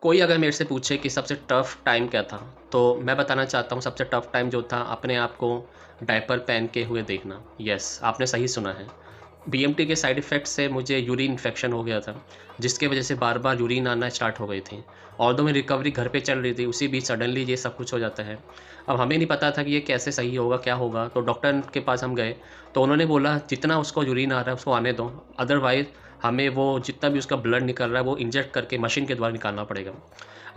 कोई अगर मेरे से पूछे कि सबसे टफ़ टाइम क्या था, तो मैं बताना चाहता हूँ सबसे टफ़ टाइम जो था अपने आप को डायपर पहन के हुए देखना। येस, आपने सही सुना है। बीएमटी के साइड इफ़ेक्ट से मुझे यूरिन इन्फेक्शन हो गया था, जिसकी वजह से बार-बार यूरिन आना स्टार्ट हो गई थी। ऑल्दो मेरी रिकवरी घर पे चल रही थी, उसी बीच सडनली ये सब कुछ हो जाता है। अब हमें नहीं पता था कि ये कैसे सही होगा, क्या होगा? तो डॉक्टर के पास हम गए, तो उन्होंने बोला जितना उसको यूरिन आ रहा है उसको आने दो, अदरवाइज़ हमें वो जितना भी उसका ब्लड निकल रहा है वो इंजेक्ट करके मशीन के द्वारा निकालना पड़ेगा।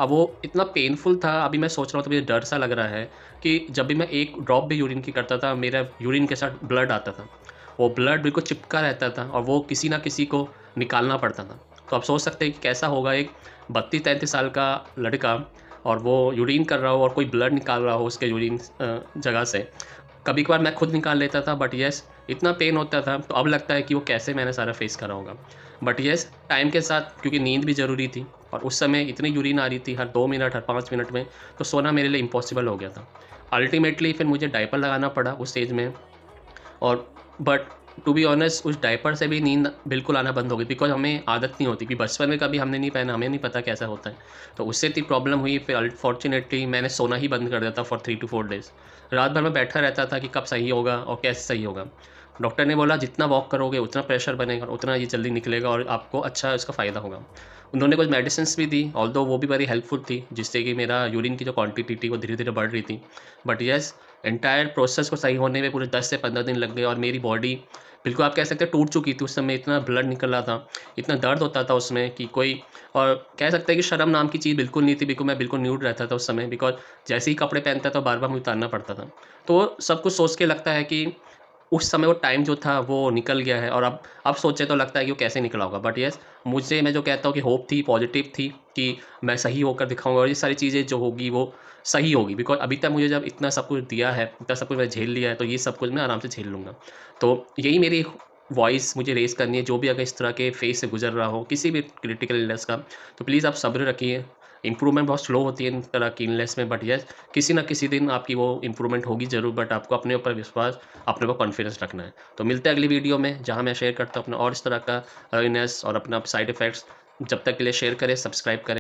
अब वो इतना पेनफुल था, अभी मैं सोच रहा हूँ तो मुझे डर सा लग रहा है कि जब भी मैं एक ड्रॉप भी यूरिन की करता था, मेरा यूरिन के साथ ब्लड आता था। वो ब्लड बिल्कुल चिपका रहता था और वो किसी न किसी को निकालना पड़ता था। तो आप सोच सकते हैं कि कैसा होगा एक 32-33 साल का लड़का और वो यूरिन कर रहा हो और कोई ब्लड निकाल रहा हो उसके यूरिन जगह से। कभी-कभार मैं खुद निकाल लेता था बट येस इतना पेन होता था, तो अब लगता है कि वो कैसे मैंने सारा फेस करा होगा। बट येस टाइम के साथ क्योंकि नींद भी ज़रूरी थी और उस समय इतनी यूरिन आ रही थी हर 2 मिनट, हर 5 मिनट में, तो सोना मेरे लिए इम्पॉसिबल हो गया था। अल्टीमेटली फिर मुझे डायपर लगाना पड़ा उस स्टेज में और बट टू बी ऑनेस्ट उस डायपर से भी नींद बिल्कुल आना बंद हो गई बिकॉज़ हमें आदत नहीं होती कि बचपन में कभी हमने नहीं पहना, हमें नहीं पता कैसा होता है। तो उससे इतनी प्रॉब्लम हुई फिर अनफॉर्च्यूनेटली मैंने सोना ही बंद कर दिया था फॉर 3 टू 4 डेज़। रात भर मैं बैठा रहता था कि कब सही होगा और कैसे सही होगा। डॉक्टर ने बोला जितना वॉक करोगे उतना प्रेशर बनेगा, उतना ये जल्दी निकलेगा और आपको अच्छा इसका फ़ायदा होगा। उन्होंने कुछ मेडिसिन्स भी दी ऑल्दो वो भी वेरी हेल्पफुल थी, जिससे कि मेरा यूरिन की जो क्वांटिटी थी वो धीरे-धीरे बढ़ रही थी। बट येस एंटायर प्रोसेस को सही होने में पूरे 10 से 15 दिन लग गए और मेरी बॉडी बिल्कुल आप कह सकते हैं टूट चुकी थी उस समय, इतना ब्लड निकल रहा था, इतना दर्द होता था उसमें कि कोई और कह सकते हैं कि शर्म नाम की चीज़ बिल्कुल नहीं थी, बिल्कुल मैं बिल्कुल न्यूड रहता था उस समय बिकॉज़ जैसे ही कपड़े पहनता था बार-बार मुझे उतारना पड़ता था। तो सब कुछ सोच के लगता है कि उस समय वो टाइम जो था वो निकल गया है और अब सोचे तो लगता है कि वो कैसे निकला होगा। बट येस मुझे मैं जो कहता हूँ कि होप थी, पॉज़िटिव थी कि मैं सही होकर दिखाऊँगा और ये सारी चीज़ें जो होगी वो सही होगी बिकॉज़ अभी तक मुझे जब इतना सब कुछ दिया है, इतना सब कुछ मैंने झेल लिया है, तो ये सब कुछ मैं आराम से झेल लूँगा। तो यही मेरी वॉइस मुझे रेज़ करनी है, जो भी अगर इस तरह के फ़ेज़ से गुज़र रहा हो, किसी भी क्रिटिकल इलनेस का, तो प्लीज़ आप सब्र रखिए। इम्प्रूवमेंट बहुत स्लो होती है इन तरह की इलनेस में बट येस किसी न किसी दिन आपकी वो इम्प्रूवमेंट होगी ज़रूर बट आपको अपने ऊपर विश्वास, अपने ऊपर कॉन्फिडेंस रखना है। तो मिलते हैं अगली वीडियो में जहाँ मैं शेयर करता हूँ अपना और इस तरह का अवेयरनेस और अपना साइड इफ़ेक्ट्स। जब तक के लिए शेयर करें, सब्सक्राइब करें।